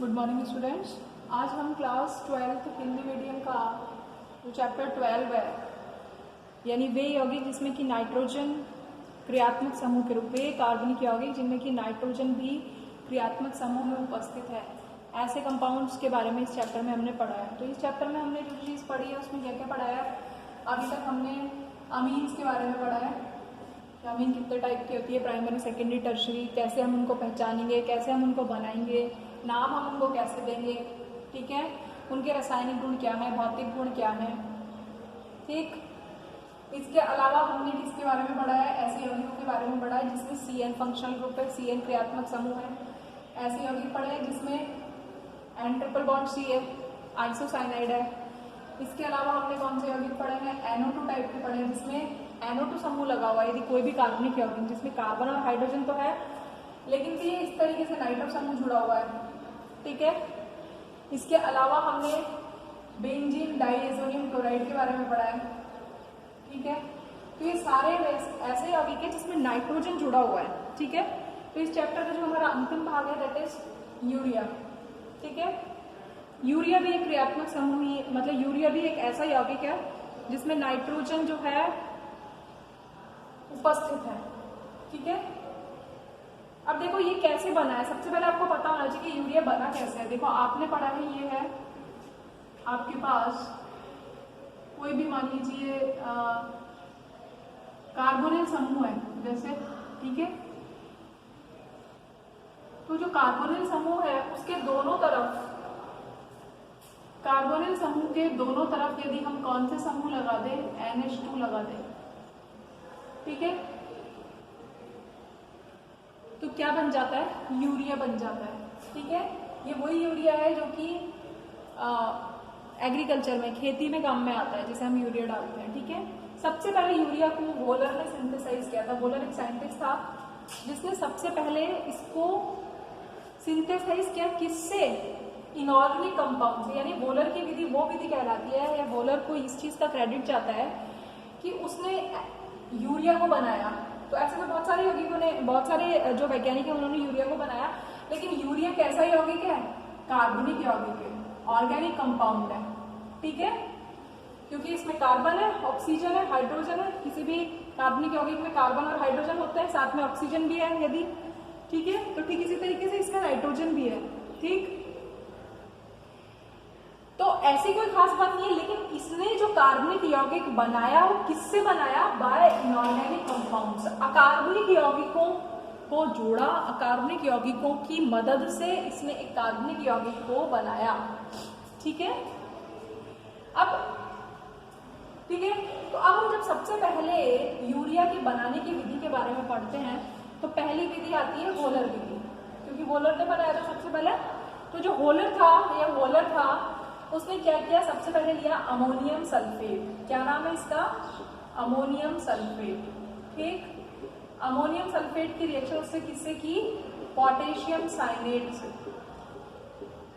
Good morning students. आज हम class 12th Hindi medium का जो चैप्टर 12 है यानी वे यौगिक जिसमें कि नाइट्रोजन क्रियात्मक समूह के रूप में, कार्बनिक यौगिक जिनमें कि नाइट्रोजन भी क्रियात्मक समूह में उपस्थित है, ऐसे कंपाउंड्स के बारे में इस चैप्टर में हमने पढ़ा है। तो इस चैप्टर में हमने जो चीज़ पढ़ी है उसमें क्या क्या पढ़ा है? अभी तक हमने अमीन्स के बारे में पढ़ा है कि अमीन कितने टाइप की होती है, प्राइमरी, सेकेंडरी, टर्शरी, कैसे हम उनको पहचानेंगे, कैसे हम उनको बनाएंगे, नाम हम उनको कैसे देंगे, ठीक है, उनके रासायनिक गुण क्या है, भौतिक गुण क्या है, ठीक। इसके अलावा हमने किसके बारे में पढ़ा है? ऐसे यौगिकों के बारे में पढ़ा है जिसमें CN फंक्शनल ग्रुप है, CN क्रियात्मक समूह है। ऐसे यौगिक पढ़े हैं जिसमें N ट्रिपल बॉन्ड C है, आइसोसाइनाइड है। इसके अलावा हमने कौन से यौगिक पढ़े हैं? NO2 टाइप के पढ़े हैं जिसमें NO2 समूह लगा हुआ है। यदि कोई भी कार्बनिक यौगिक जिसमें कार्बन और हाइड्रोजन तो है लेकिन ये इस तरीके से नाइट्रो समूह जुड़ा हुआ है, ठीक है। इसके अलावा हमने बेंजीन डाइएज़ोनियम क्लोराइड के बारे में पढ़ा है, ठीक है। तो ये सारे ऐसे यौगिक है जिसमें नाइट्रोजन जुड़ा हुआ है, ठीक है। तो इस चैप्टर का जो हमारा अंतिम भाग है दैट इज यूरिया, ठीक है। यूरिया भी एक क्रियात्मक समूह ही, मतलब यूरिया भी एक ऐसा यौगिक है जिसमें नाइट्रोजन जो है उपस्थित है, ठीक है। अब देखो ये कैसे बना है, सबसे पहले आपको पता होना चाहिए कि यूरिया बना कैसे है। देखो आपने पढ़ा है, ये है आपके पास कोई भी मान लीजिए कार्बोनिल समूह है जैसे, ठीक है। तो जो कार्बोनिल समूह है उसके दोनों तरफ, कार्बोनिल समूह के दोनों तरफ यदि हम कौन से समूह लगा दें? NH2 लगा दें, ठीक है। तो क्या बन जाता है? यूरिया बन जाता है, ठीक है। ये वही यूरिया है जो कि एग्रीकल्चर में, खेती में काम में आता है, जिसे हम यूरिया डालते हैं, ठीक है। सबसे पहले यूरिया को वोलर ने सिंथेसाइज किया था। वोलर एक साइंटिस्ट था जिसने सबसे पहले इसको सिंथेसाइज किया। किससे? इनऑर्गेनिक कंपाउंड से। यानी वोलर की विधि वो विधि कहलाती है, या वोलर को इस चीज का क्रेडिट जाता है कि उसने यूरिया को बनाया। तो ऐसे तो बहुत सारे यौगिकों ने, बहुत सारे जो वैज्ञानिक है उन्होंने यूरिया को बनाया, लेकिन यूरिया कैसा यौगिक है? कार्बनिक यौगिक है, ऑर्गेनिक कंपाउंड है, ठीक है। क्योंकि इसमें कार्बन है, ऑक्सीजन है, हाइड्रोजन है। किसी भी कार्बनिक यौगिक में कार्बन और हाइड्रोजन होता है, साथ में ऑक्सीजन भी है यदि, ठीक है। तो ठीक इसी तरीके से इसका नाइट्रोजन भी है, ठीक। तो ऐसी कोई खास बात नहीं है, लेकिन इसने जो कार्बनिक यौगिक बनाया वो किससे बनाया? By inorganic compounds. अकार्बनिक यौगिकों को जोड़ा, अकार्बनिक यौगिकों की मदद से इसने एक कार्बनिक यौगिक को बनाया, ठीक है। अब ठीक है, तो अब हम जब सबसे पहले यूरिया के बनाने की विधि के बारे में पढ़ते हैं तो पहली विधि आती है वोलर विधि, क्योंकि वोलर ने बनाया था सबसे पहले। तो जो वोलर था या वोलर था उसने क्या किया? सबसे पहले लिया अमोनियम सल्फेट। क्या नाम है इसका? अमोनियम सल्फेट, ठीक। अमोनियम सल्फेट की रिएक्शन उससे किससे की? पोटेशियम साइनेट से,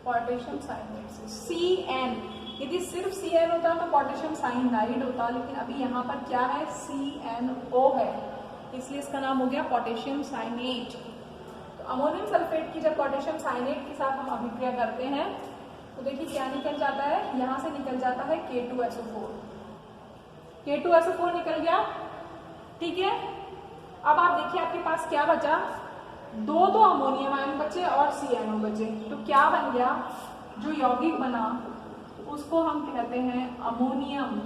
पोटेशियम साइनेट से। CN, यदि सिर्फ CN होता तो पोटेशियम साइनाइड होता, लेकिन अभी यहाँ पर क्या है? CNO है, इसलिए इसका नाम हो गया पोटेशियम साइनेट। तो अमोनियम सल्फेट की जब पोटेशियम साइनेट के साथ हम अभिक्रिया करते हैं तो देखिए क्या निकल जाता है? यहाँ से निकल जाता है K2SO4। K2SO4 निकल गया, ठीक है। अब आप देखिए आपके पास क्या बचा? दो तो अमोनियम आयन बचे और CNO बचे। तो क्या बन गया? जो यौगिक बना उसको हम कहते हैं ammonium,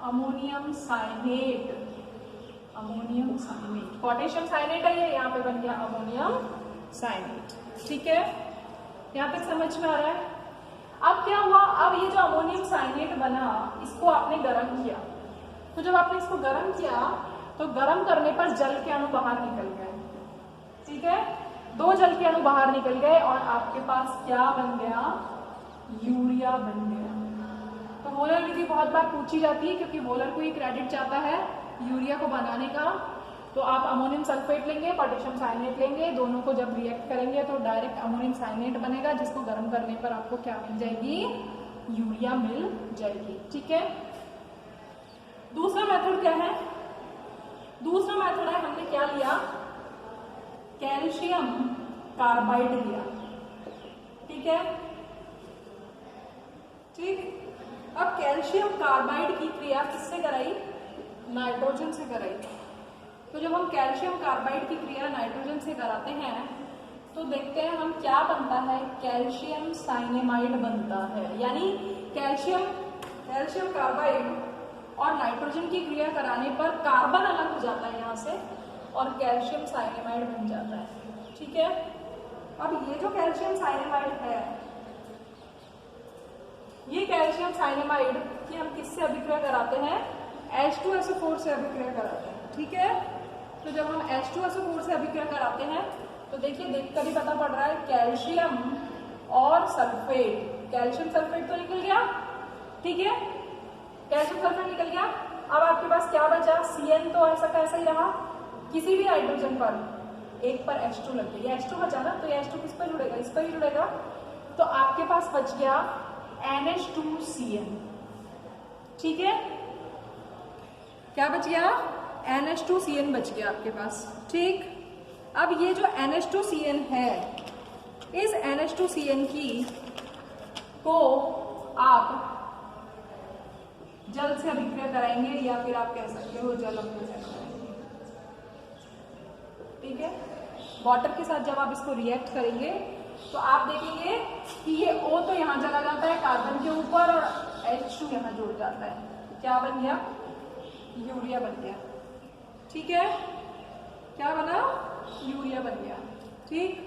ammonium cyanate, ammonium cyanate. Potassium cyanate है ये, यहाँ पे बन गया अमोनियम साइनेट, ठीक है। यहाँ तक समझ में आ रहा है? अब क्या हुआ? अब ये जो अमोनियम साइनेट बना इसको आपने गर्म किया। तो जब आपने इसको गर्म किया तो गर्म करने पर जल के अणु बाहर निकल गए, ठीक है। दो जल के अणु बाहर निकल गए और आपके पास क्या बन गया? यूरिया बन गया। तो वोलर विधि बहुत बार पूछी जाती है क्योंकि वोलर को ये क्रेडिट जाता है यूरिया को बनाने का। तो आप अमोनियम सल्फेट लेंगे, पोटेशियम साइनेट लेंगे, दोनों को जब रिएक्ट करेंगे तो डायरेक्ट अमोनियम साइनेट बनेगा, जिसको गर्म करने पर आपको क्या मिल जाएगी? यूरिया मिल जाएगी, ठीक है। दूसरा मेथड क्या है? दूसरा मेथड है, हमने क्या लिया? कैल्शियम कार्बाइड लिया, है, ठीक। अब कैल्शियम कार्बाइड की क्रिया किससे कराई? नाइट्रोजन से कराई। तो जब हम कैल्शियम कार्बाइड की क्रिया नाइट्रोजन से कराते हैं तो देखते हैं हम क्या बनता है, कैल्शियम साइनेमाइड बनता है। यानी कैल्शियम कार्बाइड और नाइट्रोजन की क्रिया कराने पर कार्बन अलग हो जाता है यहाँ से और कैल्शियम साइनेमाइड बन जाता है, ठीक है। अब ये जो कैल्शियम साइनेमाइड है, ये कैल्शियम साइनेमाइड की हम किससे अभिक्रिया कराते हैं? H2SO4 से अभिक्रिया कराते हैं, ठीक है। तो जब हम H2SO4 से अभिक्रिया कराते हैं तो देखिए देखकर ही पता पड़ रहा है कैल्शियम और सल्फेट, कैल्शियम सल्फेट तो निकल गया, ठीक है, कैल्शियम सल्फेट निकल गया। अब आपके पास क्या बचा? Cn तो ऐसा का ऐसा ही रहा, किसी भी हाइड्रोजन पर एक पर H2 लग गई, H2 बचा ना, तो ये H2 किस पर जुड़ेगा? इस पर ही जुड़ेगा। तो आपके पास बच गया NH2Cn, ठीक है। क्या बच गया? NH2Cn बच गया आपके पास, ठीक। अब ये जो NH2Cn है, इस NH2Cn की को आप जल से अभिक्रिया कराएंगे या फिर आप कह सकते हो जल अभिक्रिया कराएंगे, ठीक है। वाटर के साथ जब आप इसको रिएक्ट करेंगे तो आप देखेंगे कि ये O तो यहाँ चला जाता है कार्बन के ऊपर और H2 यहाँ जुड़ जाता है। क्या बन गया? यूरिया बन गया, ठीक है। क्या बना? यूरिया बन गया, ठीक।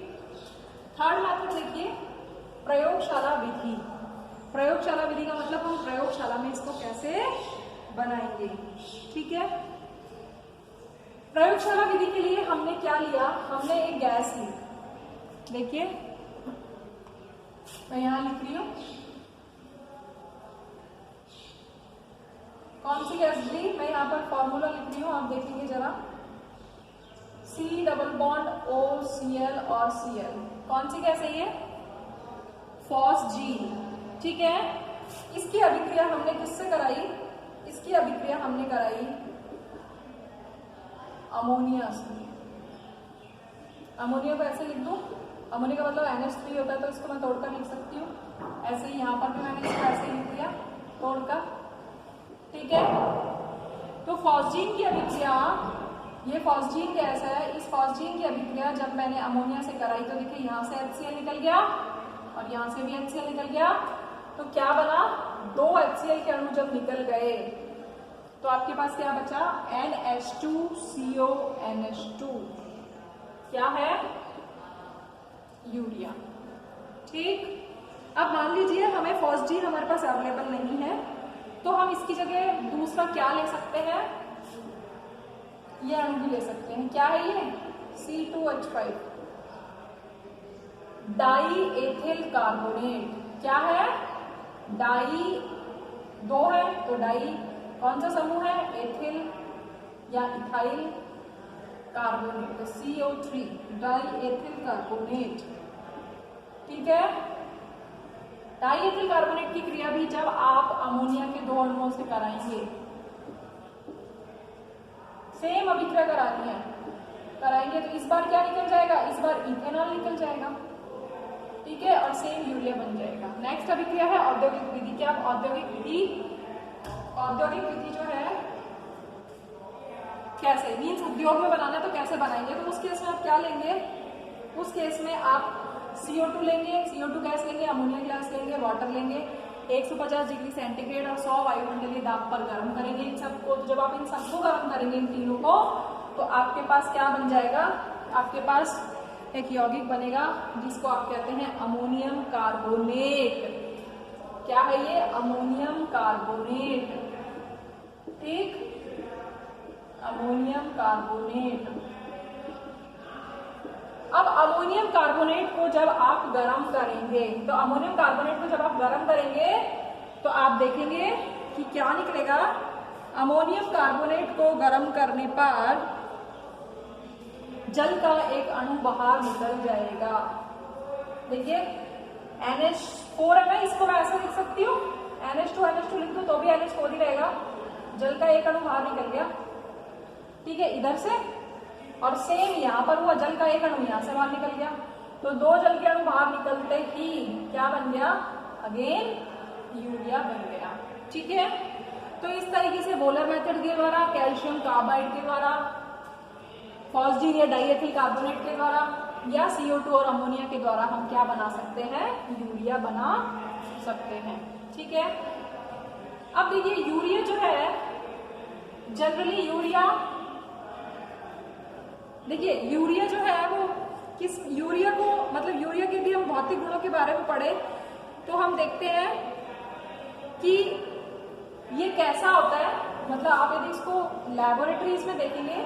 थर्ड मेथड देखिए, प्रयोगशाला विधि। प्रयोगशाला विधि का मतलब हम प्रयोगशाला में इसको कैसे बनाएंगे, ठीक है। प्रयोगशाला विधि के लिए हमने क्या लिया? हमने एक गैस ली, देखिए मैं यहां लिख रही हूं, कौन सी गैस ली? मैं यहाँ पर फॉर्मूला लिख रही हूँ, आप देखेंगे जरा, C डबल बॉन्ड OCl और Cl। कौन सी गैस है ये? फॉस्जीन, ठीक है। इसकी अभिक्रिया हमने किससे कराई? इसकी अभिक्रिया हमने कराई अमोनिया से। अमोनिया को ऐसे लिख दूं, अमोनिया का मतलब NH3 होता है, तो इसको मैं तोड़कर लिख सकती हूँ। ऐसे ही यहाँ पर भी मैंने इसको ऐसे ही लिख दिया तोड़कर, ठीक है। तो फॉस्जीन की अभिक्रिया, ये फॉस्जीन गैस है, इस फॉस्जीन की अभिक्रिया जब मैंने अमोनिया से कराई तो देखिए यहाँ से HCl निकल गया और यहाँ से भी HCl निकल गया। तो क्या बना? 2 HCl के अणु जब निकल गए तो आपके पास क्या बचा? NH2CONH2, क्या है? यूरिया, ठीक। अब मान लीजिए हमें फॉस्जीन हमारे पास अवेलेबल नहीं है, तो हम इसकी जगह दूसरा क्या ले सकते हैं? ये अणु भी ले सकते हैं। क्या है ये? C2H5, die ethyl carbonate. क्या है? डाई 2 है तो डाई कौन सा समूह है? एथिल या इथाइल कार्बोनेट, तो CO3, डाई एथिल कार्बोनेट, ठीक है। डाई एथिल कार्बोनेट की क्रिया भी जब आप अमोनिया के 2 अणुओं से कराएंगे, सेम अभिक्रिया कराएंगे तो इस बार क्या निकल जाएगा? इस बार इथेनॉल निकल जाएगा, ठीक है, और सेम यूरिया बन जाएगा। नेक्स्ट अभिक्रिया है औद्योगिक विधि। क्या औद्योगिक विधि जो है कैसे, मीन्स उद्योग में बनाना है तो कैसे बनाएंगे? तो उस केस में आप क्या लेंगे? उस केस में आप CO2 लेंगे, CO2 गैस लेंगे, अमोनिया गैस लेंगे, वाटर लेंगे, 150 डिग्री सेंटीग्रेड और 100 वायुमंडलीय दाब पर गर्म करेंगे इन सबको। तो जब आप इन सबको गर्म करेंगे, इन तीनों को, तो आपके पास क्या बन जाएगा? आपके पास एक यौगिक बनेगा जिसको आप कहते हैं अमोनियम कार्बोनेट। क्या है ये? अमोनियम कार्बोनेट, ठीक, अमोनियम कार्बोनेट। अब अमोनियम कार्बोनेट को जब आप गर्म करेंगे, तो अमोनियम कार्बोनेट को जब आप गर्म करेंगे तो आप देखेंगे कि क्या निकलेगा? अमोनियम कार्बोनेट को गर्म करने पर जल का एक अणु बाहर निकल जाएगा। देखिए NH4 है ना, इसको मैं ऐसे लिख सकती हूँ, NH2 लिख दूँ तो भी NH4 ही रहेगा। जल का एक अणु बाहर निकल गया, ठीक है, इधर से, और सेम यहाँ पर हुआ, जल का एक अणु यहाँ से बाहर निकल गया। तो 2 जल के अणु बाहर निकलते ही क्या बन गया, अगेन यूरिया बन गया। ठीक है, तो इस तरीके से बोलर मेथड के द्वारा, कैल्शियम कार्बाइड के द्वारा, फॉस्जीन या डाइएथिल कार्बोनेट के द्वारा, या CO2 और अमोनिया के द्वारा हम क्या बना सकते हैं, यूरिया बना सकते हैं। ठीक है, अब देखिए यूरिया जो है, जनरली यूरिया, देखिए यूरिया जो है वो किस, यूरिया को मतलब यूरिया के यदि हम भौतिक गुणों के बारे में पढ़े तो हम देखते हैं कि ये कैसा होता है, मतलब आप यदि इसको लैबोरेटरीज में देखेंगे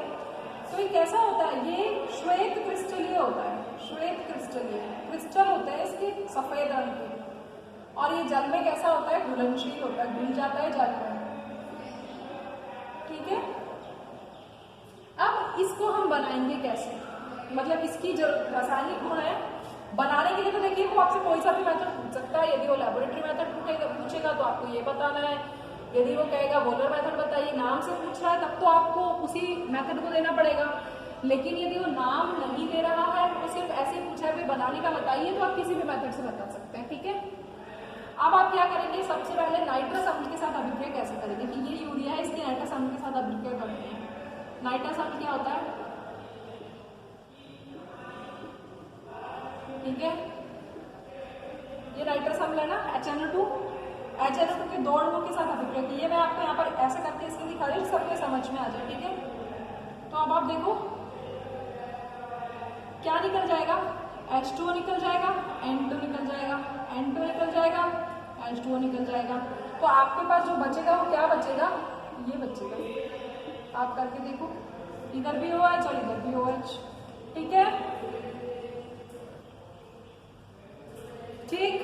तो ये कैसा होता है, ये श्वेत क्रिस्टलीय होता है, श्वेत क्रिस्टलीय क्रिस्टल होते हैं इसके सफेद रंग के, और ये जल में कैसा होता है, घुलनशील होता है, घुल जाता है जल में। ठीक है, अब इसको हम बनाएंगे कैसे, मतलब इसकी जो रासायनिक गुण है बनाने के लिए, तो देखिए वो आपसे कोई सा भी मेथड पूछ सकता है। यदि वो लेबोरेटरी मेथड पूछेगा तो आपको ये बताना है, यदि वो कहेगा बोलर मेथड बताइए, नाम से पूछ रहा है तब तो आपको उसी मेथड को देना पड़ेगा। लेकिन यदि वो नाम नहीं दे रहा है, वो सिर्फ ऐसे पूछा है बनाने का बताइए, तो आप किसी भी मेथड से बता सकते हैं। ठीक है, अब आप क्या करेंगे, सबसे पहले नाइट्रस अम्ल के साथ अभिक्रिया कैसे करेंगे, कि ये यूरिया है, इसकी नाइट्रस अम्ल के साथ अभिक्रिया करते हैं। नाइट्रस अम्ल क्या होता है, ठीक है, ये नाइट्रस अम्ल है ना, HNO2 के 2 अणुओं के साथ अभिक्रिया की है। मैं आपको यहाँ पर ऐसे करके इसके दिखा रही हूँ, सबके समझ में आ जाए। ठीक है, तो अब आप देखो क्या निकल जाएगा, H2O निकल जाएगा, N2 निकल जाएगा, N2 निकल जाएगा, H2O निकल जाएगा। तो आपके पास जो बचेगा वो क्या बचेगा, ये बचेगा। आप करके देखो, इधर भी OH और इधर भी OH। ठीक है, ठीक,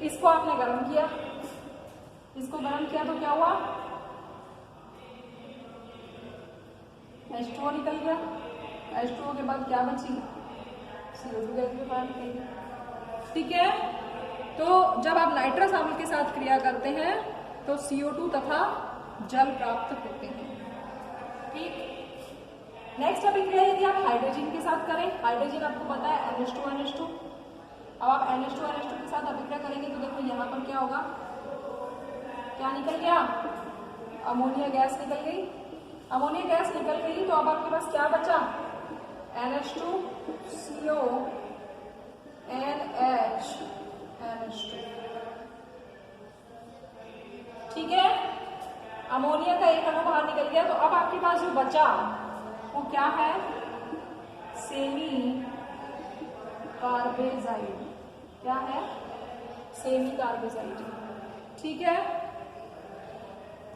इसको आपने गर्म किया, इसको गर्म किया तो क्या हुआ, H2O निकल गया, H2O के बाद क्या बची, CO2 गैस में बाहर निकल गया। ठीक है, तो जब आप नाइट्रस अम्ल के साथ क्रिया करते हैं तो CO2 तथा जल प्राप्त होते हैं। ठीक, नेक्स्ट अभिक्रिया यदि आप हाइड्रोजन के साथ करें, हाइड्रोजन आपको पता है NH2NH2, अब आप NH2NH2 के साथ अभिक्रिया करेंगे तो देखो यहाँ पर क्या होगा, क्या निकल गया, अमोनिया गैस निकल गई। अमोनिया गैस निकल गई तो अब आपके पास क्या बचा, NH2CO NH NH2। ठीक है, अमोनिया का एक अणु बाहर निकल गया, तो अब आपके पास जो बचा वो क्या है, सेमी कार्बेजाइड। क्या है, सेमी कार्बेजाइड। ठीक है,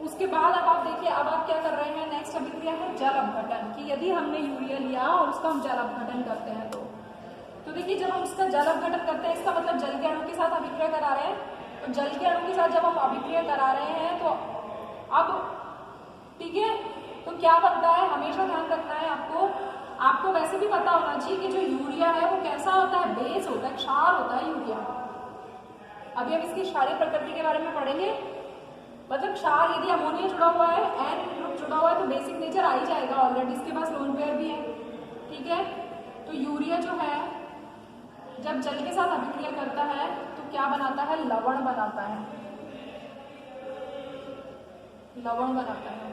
उसके बाद अब आप देखिए, अब आप क्या कर रहे हैं, नेक्स्ट अभिक्रिया है जल अपघटन, कि यदि हमने यूरिया लिया और उसका हम जल अपघटन करते हैं तो देखिए जब हम उसका जल अपघटन करते हैं, इसका मतलब जल के अणु के साथ अभिक्रिया करा रहे हैं। तो जल के अणु के साथ जब हम अभिक्रिया करा रहे हैं तो अब ठीक है, तो क्या बनता है, हमेशा ध्यान रखना है आपको वैसे भी पता होना चाहिए कि जो यूरिया है वो कैसा होता है, बेस होता है, क्षार होता है यूरिया। अभी हम इसकी क्षारीय प्रकृति के बारे में पढ़ेंगे। मतलब क्षार, यदि अमोनिया जुड़ा हुआ है, N ग्रुप जुड़ा हुआ है, तो बेसिक नेचर आ ही जाएगा ऑलरेडी, इसके पास लोन पेयर भी है। ठीक है, तो यूरिया जो है जब जल के साथ अभिक्रिया करता है तो क्या बनाता है, लवण बनाता है, लवण बनाता है।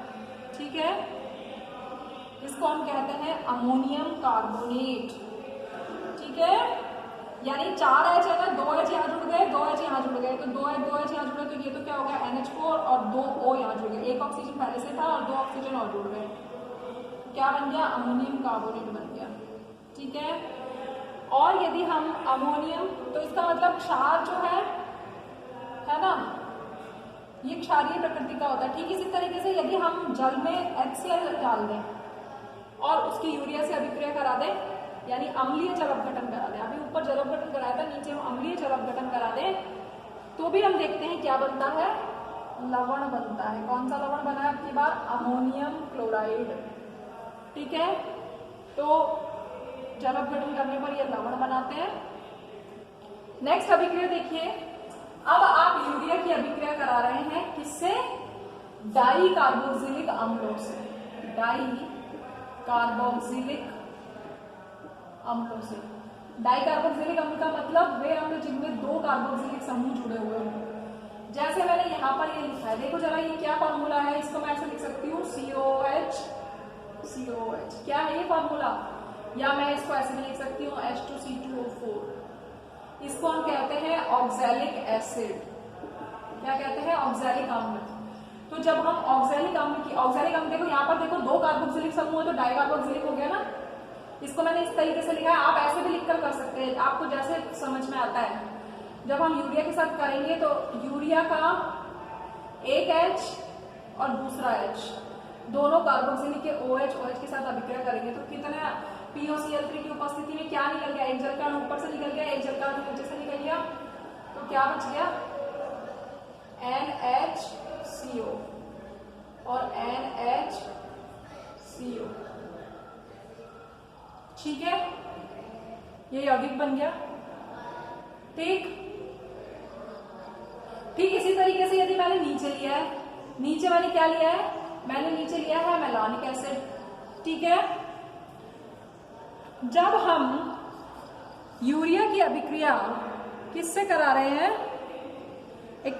ठीक है, इसको हम कहते हैं अमोनियम कार्बोनेट। ठीक है, यानी 4 H है ना, 2 H यहाँ जुड़ गए, 2 H यहाँ जुड़ गए, तो 2 H यहाँ जुड़ गए, तो ये तो क्या हो गया, NH4 और 2 O यहाँ जुड़ गए, एक ऑक्सीजन पहले से था और 2 ऑक्सीजन और जुड़ गए, क्या बन गया, अमोनियम कार्बोनेट बन गया। ठीक है, और यदि हम अमोनियम, तो इसका मतलब क्षार जो है ना, ये क्षारीय प्रकृति का होता है। ठीक इसी तरीके से यदि हम जल में HCl डाल दें और उसकी यूरिया से अभिक्रिया करा दें, यानी अम्लीय जल अपघटन करा दें, अभी ऊपर जल अपघटन कराया था, नीचे हम अम्लीय जल अपघटन करा दें, तो भी हम देखते हैं क्या बनता है, लवण बनता है। कौन सा लवण बना है आपकी बार, अमोनियम क्लोराइड। ठीक है, तो जल अपघटन करने पर यह लवण बनाते हैं। नेक्स्ट अभिक्रिया देखिए, अब आप यूरिया की अभिक्रिया करा रहे हैं किससे, डाई कार्बोक्सिलिक अम्लों से, डाई कार्बोक्सिलिक अम्लों से। डाइकार्बोक्सिलिक अम्ल का मतलब वे अम्ल जिनमें 2 कार्बोक्सिलिक समूह जुड़े हुए हों। जैसे मैंने यहाँ पर ये लिखा है, देखो जरा ये क्या फॉर्मूला है, इसको मैं ऐसे लिख सकती हूँ COOH। क्या है ये फॉर्मूला, या मैं इसको ऐसे भी लिख सकती हूँ H2C2O4। इसको हम कहते हैं ऑक्सैलिक एसिड। क्या कहते हैं, ऑक्सैलिक अम्ल। तो जब हम ऑक्सैलिक अम्ल देखो यहाँ पर देखो 2 कार्बोक्सिलिक समूह है तो डाइकार्बोक्सिलिक हो गया ना। इसको मैंने इस तरीके से लिखा है, आप ऐसे भी लिखकर कर सकते हैं, आपको जैसे समझ में आता है। जब हम यूरिया के साथ करेंगे तो यूरिया का एक H और दूसरा H, दोनों कार्बोक्सिलिक के OH के साथ अभिक्रिया करेंगे तो कितना POCl3 की उपस्थिति में क्या निकल गया, एक जल का अणु ऊपर से निकल गया, एक जल का अणु नीचे से निकल गया, तो क्या बच गया NHCO और NHCO। ठीक है, ये यौगिक बन गया। ठीक इसी तरीके से यदि मैंने नीचे लिया है, नीचे मैंने क्या लिया है, मैंने नीचे लिया है मेलानिक एसिड। ठीक है, जब हम यूरिया की अभिक्रिया किससे करा रहे हैं, एक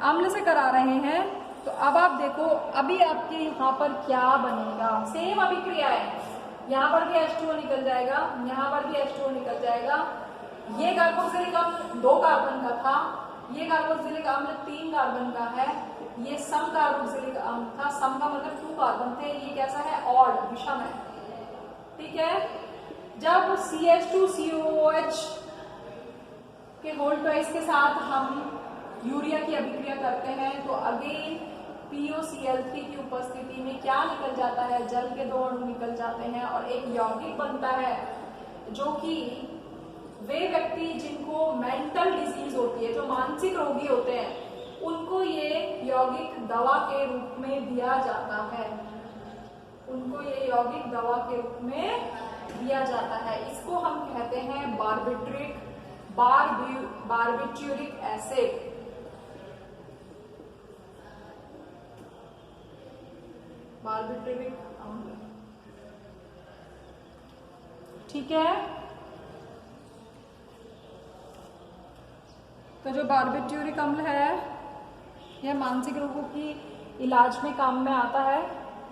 अम्ल से करा रहे हैं, तो अब आप देखो अभी आपके यहाँ पर क्या बनेगा, सेम अभिक्रिया है, यहाँ पर भी H2O निकल जाएगा, यहाँ पर भी H2O निकल जाएगा। ये कार्बोक्सिलिक अम्ल 2 कार्बन का था, ये कार्बोक्सिलिक अम्ल 3 कार्बन का है, ये सम कार्बोक्सिलिक अम्ल था, सम का मतलब 2 कार्बन थे, ये कैसा है, ऑड, विषम है। ठीक है, जब CH2COOH के होल ट्वाइस के साथ हम यूरिया की अभिक्रिया करते हैं तो अगेन POCl3 की उपस्थिति में क्या निकल जाता है, जल के 2 अणु निकल जाते हैं और एक यौगिक बनता है, जो कि वे व्यक्ति जिनको मेंटल डिजीज होती है, जो मानसिक रोगी होते हैं, उनको ये यौगिक दवा के रूप में दिया जाता है, उनको ये यौगिक दवा के रूप में दिया जाता है। इसको हम कहते हैं बारबिट्यूरिक एसिड। बारबिट्यूरिक अम्ल। ठीक है, तो जो बारबिट्यूरिक अम्ल है यह मानसिक रोगों की इलाज में काम में आता है,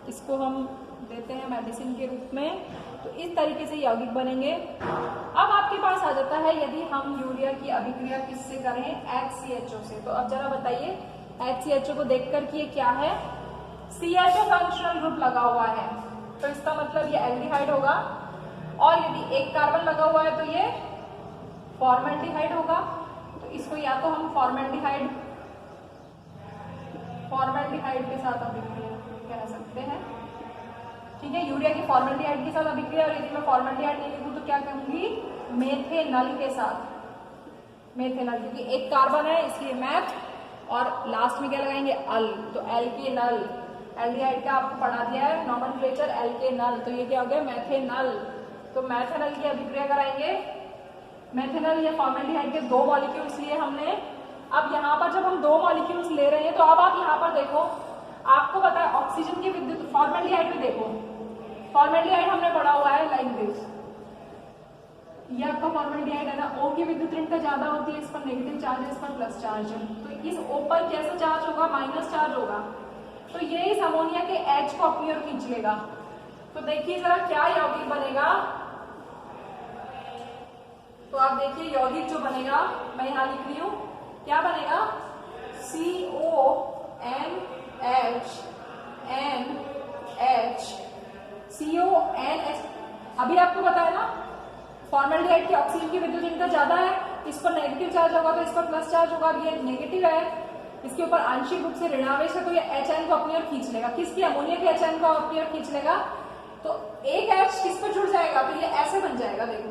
इसको हम देते हैं मेडिसिन के रूप में। तो इस तरीके से यौगिक बनेंगे। अब आपके पास आ जाता है यदि हम यूरिया की अभिक्रिया किससे करें, HCHO से। तो अब जरा बताइए HCHO को देखकर कि ये क्या है, CHO फंक्शनल ग्रुप लगा हुआ है, तो इसका मतलब ये एल्डिहाइड होगा, और यदि एक कार्बन लगा हुआ है तो ये फॉर्मेल्डिहाइड होगा। तो इसको या तो हम फॉर्मेल्डिहाइड के साथ अभिक्रिया कह सकते हैं। ठीक है, यूरिया की फॉर्मेल्डिहाइड के साथ अभिक्रिया, और यदि मैं फॉर्मेल्डिहाइड नहीं लिखूं तो क्या कहूंगी, मेथेनल के साथ। मेथेनल, क्योंकि एक कार्बन है इसलिए मैथ, और लास्ट में क्या लगाएंगे, अल, तो एल्केनल। एल्डिहाइड का आपको पढ़ा दिया है नॉमेनक्लेचर, एल्केनल, तो ये क्या हो गया, मैथेनल। तो मैथेनल की अभिक्रिया कराएंगे। मैथेनल या फॉर्मेल्डिहाइड के 2 मॉलिक्यूल्स लिए हमने। अब यहाँ पर जब हम 2 मॉलिक्यूल्स ले रहे हैं तो अब आप यहाँ पर देखो, आपको पता है ऑक्सीजन की विद्युत, फॉर्मेल्डिहाइड में देखो, फॉर्मेल्डिहाइड हमने पढ़ा हुआ है लाइक दिस, ये आपका फॉर्मेल्डिहाइड है ना, O की विद्युत ऋणता ज्यादा होती है, इस पर नेगेटिव चार्ज है, इस पर प्लस चार्ज है, तो इस O पर कैसा चार्ज होगा, माइनस चार्ज होगा, तो ये इस अमोनिया के H को अपनी ओर खींच लेगा। तो देखिए जरा क्या यौगिक बनेगा, तो आप देखिए यौगिक जो बनेगा, मैं यहाँ लिख रही हूँ, क्या बनेगा, CONH। अभी आपको पता है ना, फॉर्मेल्डिहाइड की ऑक्सीजन की विद्युत ऋणता ज्यादा है, इस पर नेगेटिव चार्ज होगा तो इस पर प्लस चार्ज होगा। अब ये नेगेटिव है, इसके ऊपर आंशिक रूप से ऋणावेश है, तो ये HN को अपनी ओर खींच लेगा। किसकी, अमोनिया के HN को अपनी ओर खींच लेगा, तो एक H किस पर जुड़ जाएगा, तो ये ऐसे बन जाएगा, देखो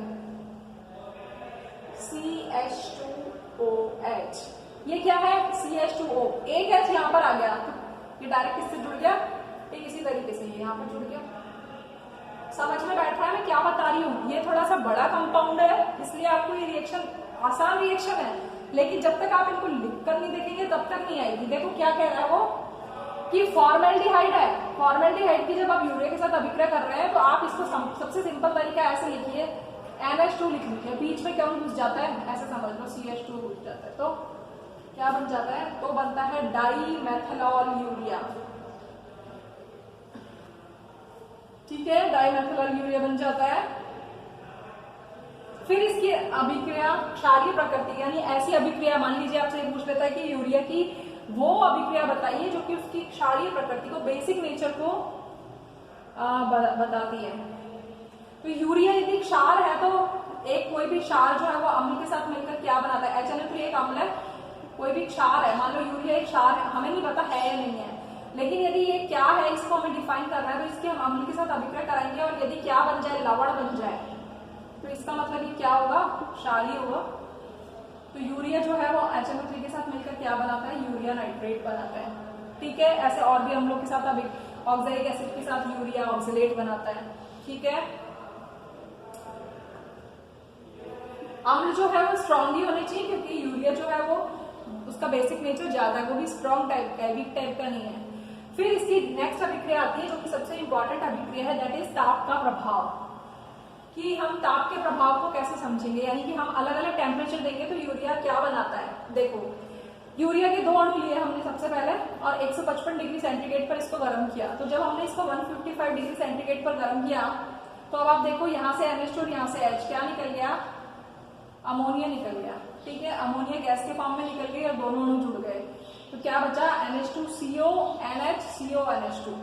CH2OH। ये क्या है, CH2O, एक H यहाँ पर आ गया, ये डायरेक्ट किससे जुड़ गया, ये इसी तरीके से यहाँ पर जुड़ गया। समझ में बैठ रहा है मैं क्या बता रही हूँ, ये थोड़ा सा बड़ा कंपाउंड है, इसलिए आपको ये रिएक्शन आसान रिएक्शन है, लेकिन जब तक आप इनको लिखकर नहीं देखेंगे तब तक नहीं आएगी। देखो क्या कह रहा है वो, कि फॉर्मेल्डिहाइड है, फॉर्मेल्डिहाइड की जब आप यूरिया के साथ अभिक्रिया कर रहे हैं तो आप इसको सबसे सिंपल तरीका ऐसे लिखिए, NH2 लिख लीजिए, बीच में क्यों घुस जाता है ऐसे समझ लो, CH2 घुस जाता है तो क्या बन जाता है, तो बनता है डाई मेथिलॉल यूरिया। ठीक है, डाई मेथिलॉल यूरिया बन जाता है। फिर इसकी अभिक्रिया क्षारीय प्रकृति, यानी ऐसी अभिक्रिया, मान लीजिए आपसे पूछ लेता है कि यूरिया की वो अभिक्रिया बताइए जो कि उसकी क्षारीय प्रकृति को, बेसिक नेचर को बताती है। तो यूरिया यदि क्षार है तो एक कोई भी क्षार जो है वो अम्ल के साथ मिलकर क्या बनाता है, HNO3 एक अम्ल है, कोई भी क्षार है, मान लो यूरिया एक क्षार है, हमें नहीं पता है या नहीं है, लेकिन यदि ये क्या है इसको हमें डिफाइन करना है तो इसके हम अम्ल के साथ अभिक्रिया कराएंगे और यदि क्या बन जाए, लवण बन जाए, तो इसका मतलब ये क्या होगा, क्षारीय होगा। तो यूरिया जो है वो HNO3 के साथ मिलकर क्या बनाता है, यूरिया नाइट्रेट बनाता है। ठीक है, ऐसे और भी अम्लों के साथ अभी ऑक्सैलिक एसिड के साथ यूरिया ऑक्सलेट बनाता है। ठीक है, अम्ल जो है वो स्ट्रॉन्ग ही होने चाहिए क्योंकि यूरिया जो है वो उसका बेसिक नेचर ज्यादा है, वो भी स्ट्रॉन्ग टाइप का है, वीक टाइप का नहीं है। फिर इसकी नेक्स्ट अभिक्रिया आती है जो कि सबसे इंपॉर्टेंट अभिक्रिया है, दैट इज ताप का प्रभाव। कि हम ताप के प्रभाव को कैसे समझेंगे, यानी कि हम अलग अलग टेम्परेचर देंगे तो यूरिया क्या बनाता है। देखो, यूरिया के 2 अणु लिए हमने सबसे पहले और 155 डिग्री सेंटीग्रेड पर इसको गर्म किया। तो जब हमने इसको 155 डिग्री सेंटीग्रेड पर गर्म किया तो अब आप देखो यहाँ से NH2 और यहाँ से H क्या निकल गया, अमोनिया निकल गया। ठीक है, अमोनिया गैस के फॉर्म में निकल गई और दोनों अणु जुड़ गए, तो क्या बचा, NH2CO NH CO NH2।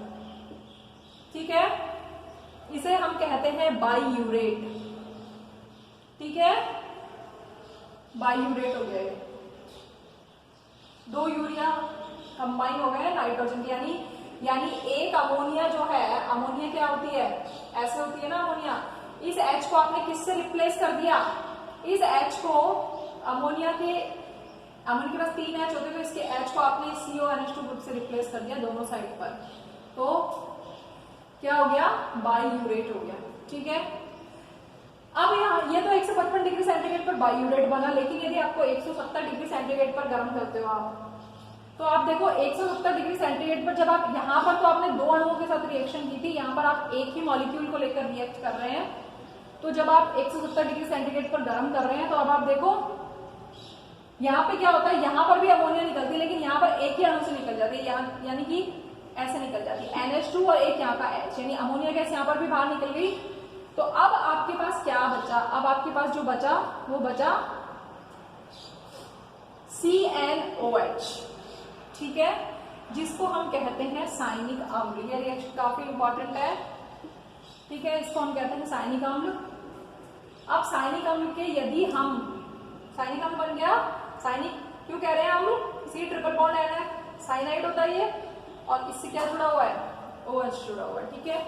ठीक है, इसे हम कहते हैं बाईयूरेट। ठीक है, बाईयूरेट हो गए, 2 यूरिया कंबाइन हो गए नाइट्रोजन के, यानी एक अमोनिया जो है, अमोनिया क्या होती है, ऐसे होती है ना अमोनिया, इस H को आपने किससे रिप्लेस कर दिया, इस H को अमोनिया के पास 3 H होते तो इसके H को आपने CO NH2 ग्रुप से रिप्लेस कर दिया दोनों साइड पर, तो क्या हो गया, बाईयूरेट हो गया। ठीक है, अब यहाँ ये तो 155 डिग्री सेंटीग्रेड पर बाईयूरेट बना, लेकिन यदि आपको 170 डिग्री सेंटीग्रेड पर गर्म करते हो आप, तो आप देखो 170 डिग्री सेंटीग्रेड पर जब आप यहाँ पर तो आपने 2 अणुओं के साथ रिएक्शन की थी, यहाँ पर आप एक ही मॉलिक्यूल को लेकर रिएक्ट कर रहे हैं, तो जब आप 170 डिग्री सेंटीग्रेड पर गर्म कर रहे हैं तो अब आप देखो यहाँ पे क्या होता है, यहाँ पर भी अमोनिया निकलती है लेकिन यहाँ पर एक ही अणु से निकल जाती है, यानी कि ऐसे निकल जाती है, NH2 और एक यहाँ का H, यानी अमोनिया गैस यहाँ पर भी बाहर निकल गई। तो अब आपके पास क्या बचा, अब आपके पास जो बचा वो बचा CnOH। ठीक है, जिसको हम कहते हैं साइनिक अम्ल। ये रिएक्शन काफी इंपॉर्टेंट है। ठीक है, इसको हम कहते हैं साइनिक अम्ल। अब साइनिक अम्ल के यदि हम, साइनिक अम्ल बन गया, साइनिक क्यों कह रहे हैं अम्ल, सी ट्रिपल बॉन्ड है, साइनाइड होता है ये, और इससे क्या जुड़ा हुआ है, OH जुड़ा हुआ है। ठीक है,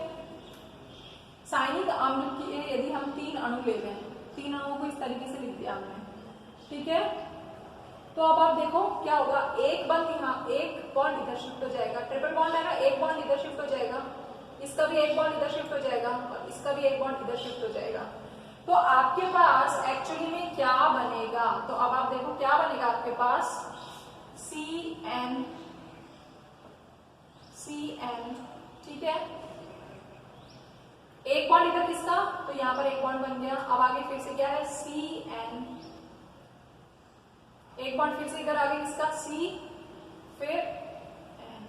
साइनिक अम्ल के यदि हम 3 अणु लेते हैं, 3 अणुओं को इस तरीके से लिख दिया हमने। ठीक है, तो अब आप देखो क्या होगा, एक बॉन्ड यहाँ, एक बॉन्ड इधर शिफ्ट हो जाएगा, ट्रिपल बॉन्ड है ना, एक बॉन्ड इधर शिफ्ट हो जाएगा, इसका भी एक बॉन्ड इधर शिफ्ट हो जाएगा और इसका भी एक बॉन्ड इधर शिफ्ट हो जाएगा। तो आपके पास एक्चुअली में क्या बनेगा, तो अब आप देखो क्या बनेगा आपके पास, CN। ठीक है, एक बॉन्ड इधर किसका, तो यहां पर एक बॉन्ड बन गया। अब आगे फिर से क्या है, CN, एक बॉन्ड फिर से इधर आगे किसका, C, फिर N,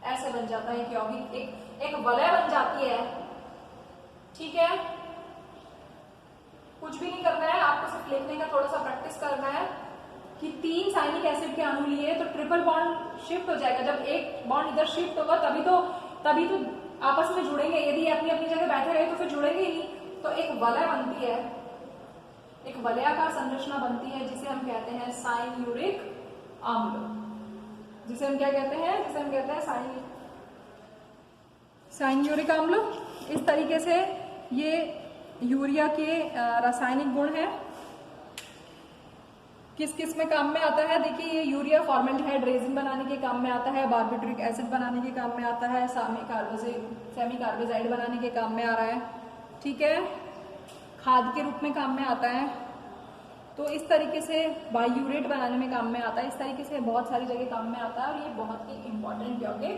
ऐसे बन जाता है यौगिक, एक वलय बन जाती है। ठीक है, कुछ भी नहीं करना है आपको, सिर्फ लिखने का थोड़ा सा प्रैक्टिस करना है कि 3 साइनिक एसिड के अणु लिए तो ट्रिपल बॉन्ड शिफ्ट हो जाएगा। जब एक बॉन्ड इधर शिफ्ट होगा तभी तो आपस में जुड़ेंगे, यदि अपनी अपनी जगह बैठे रहे तो फिर जुड़ेंगे ही नहीं। तो एक वलय बनती है, एक वलयाकार संरचना बनती है जिसे हम कहते हैं साइनयूरिक अम्ल, जिसे हम क्या कहते हैं, जिसे हम कहते हैं साइनयूरिक अम्ल। इस तरीके से ये यूरिया के रासायनिक गुण है। किस किस में काम में आता है, देखिए ये यूरिया फॉर्मेल्डिहाइड रेजिन बनाने के काम में आता है, बार्बिट्रिक एसिड बनाने के काम में आता है, सेमी कार्बोजाइड बनाने के काम में आ रहा है। ठीक है, खाद के रूप में काम में आता है। तो इस तरीके से बाईयूरेट बनाने में काम में आता है, इस तरीके से बहुत सारी जगह काम में आता है और ये बहुत ही इंपॉर्टेंट यौगिक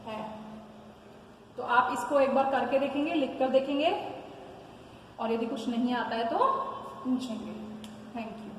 है। तो आप इसको एक बार करके देखेंगे, लिख कर देखेंगे। और यदि कुछ नहीं आता है तो पूछेंगे। Thank you.